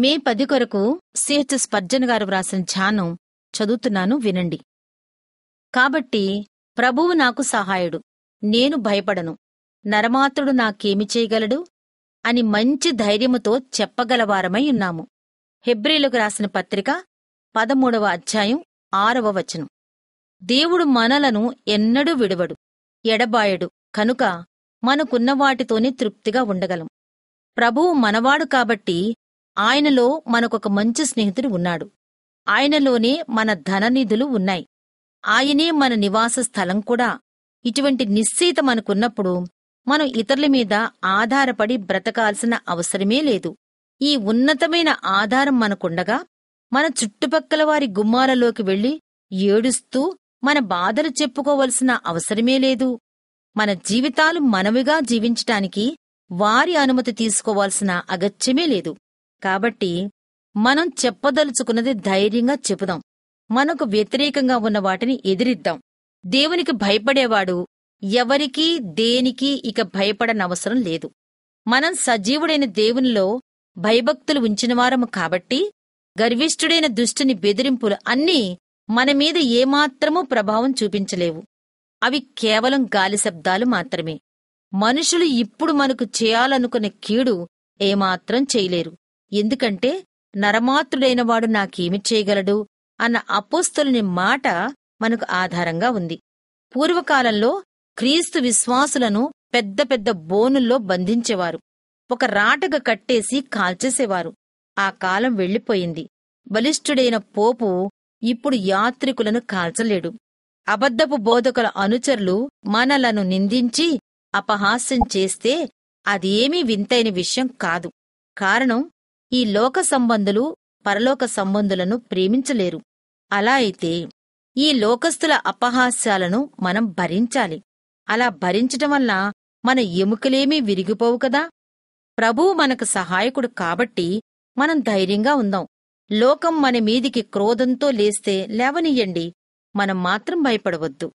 మే 10 కొరకు CH Spurgeon గారు వ్రాసిన ధ్యానం చదువుతున్నాను, వినండి. కాబట్టి ప్రభువు నాకు సహాయుడు, నేను భయపడను, నరమాత్రుడు నాకేమి చేయగలడు అని మంచి ధైర్యముతో చెప్పగలవారమై ఉన్నాము. హెబ్రీలకు రాసిన పత్రిక 13వ అధ్యాయం 6వ వచనం. దేవుడు మనలను ఎన్నడూ విడువడు, ఎడబాయడు. కనుక మనకున్న వాటితోనే తృప్తిగా ఉండగలం. ప్రభువు మనవాడు కాబట్టి ఆయనలో మనకొక మంచి స్నేహితుడు ఉన్నాడు. ఆయనలోనే మన ధననిధులు ఉన్నాయి. ఆయనే మన నివాస స్థలం కూడా. ఇటువంటి నిశ్చయిత మనకున్నప్పుడు మనం ఇతరుల మీద ఆధారపడి బ్రతకాల్సిన అవసరమే లేదు. ఈ ఉన్నతమైన ఆధారం మనకుండగా మన చుట్టుపక్కల వారి గుమ్మాలలోకి వెళ్లి ఏడుస్తూ మన బాధలు చెప్పుకోవలసిన అవసరమే లేదు. మన జీవితాలు మనవిగా జీవించటానికి వారి అనుమతి తీసుకోవాల్సిన అగత్యమే లేదు. కాబట్టి మనం చెప్పదలుచుకున్నది ధైర్యంగా చెబుదాం. మనకు వ్యతిరేకంగా ఉన్న వాటిని ఎదిరిద్దాం. దేవునికి భయపడేవాడు ఎవరికీ దేనికి ఇక భయపడనవసరం లేదు. మనం సజీవుడైన దేవునిలో భయభక్తులు ఉంచినవారము కాబట్టి గర్విష్ఠుడైన దుష్టుని బెదిరింపులు అన్నీ మనమీద ఏమాత్రమూ ప్రభావం చూపించలేవు. అవి కేవలం గాలి శబ్దాలు మాత్రమే. మనుషులు ఇప్పుడు మనకు చేయాలనుకునే కీడు ఏమాత్రం చేయలేరు. ఎందుకంటే నరమాత్రుడైనవాడు నాకేమి చేయగలడు అన్న అపోస్తలుని మాట మనకు ఆధారంగా ఉంది. పూర్వకాలంలో క్రీస్తు విశ్వాసులను పెద్ద పెద్ద బోనుల్లో బంధించేవారు. ఒక రాటగా కట్టేసి కాల్చేసేవారు. ఆ కాలం వెళ్లిపోయింది. బలిష్ఠుడైన పోపు ఇప్పుడు యాత్రికులను కాల్చలేడు. అబద్ధపు బోధకుల అనుచరులు మనలను నిందించి అపహాస్యం చేస్తే అదేమీ వింతైన విషయం కాదు. కారణం, ఈ లోక సంబంధులు పరలోక సంబంధులను ప్రేమించలేరు. అలా అయితే ఈ లోకస్తుల అపహాస్యాలను మనం భరించాలి. అలా భరించటం వల్ల మన ఎముకలేమీ విరిగిపోవు కదా. ప్రభువు మనకు సహాయకుడు కాబట్టి మనం ధైర్యంగా ఉందాం. లోకం మన మీదికి క్రోధంతో లేస్తే లేవనియ్యండి, మనం మాత్రం భయపడవద్దు.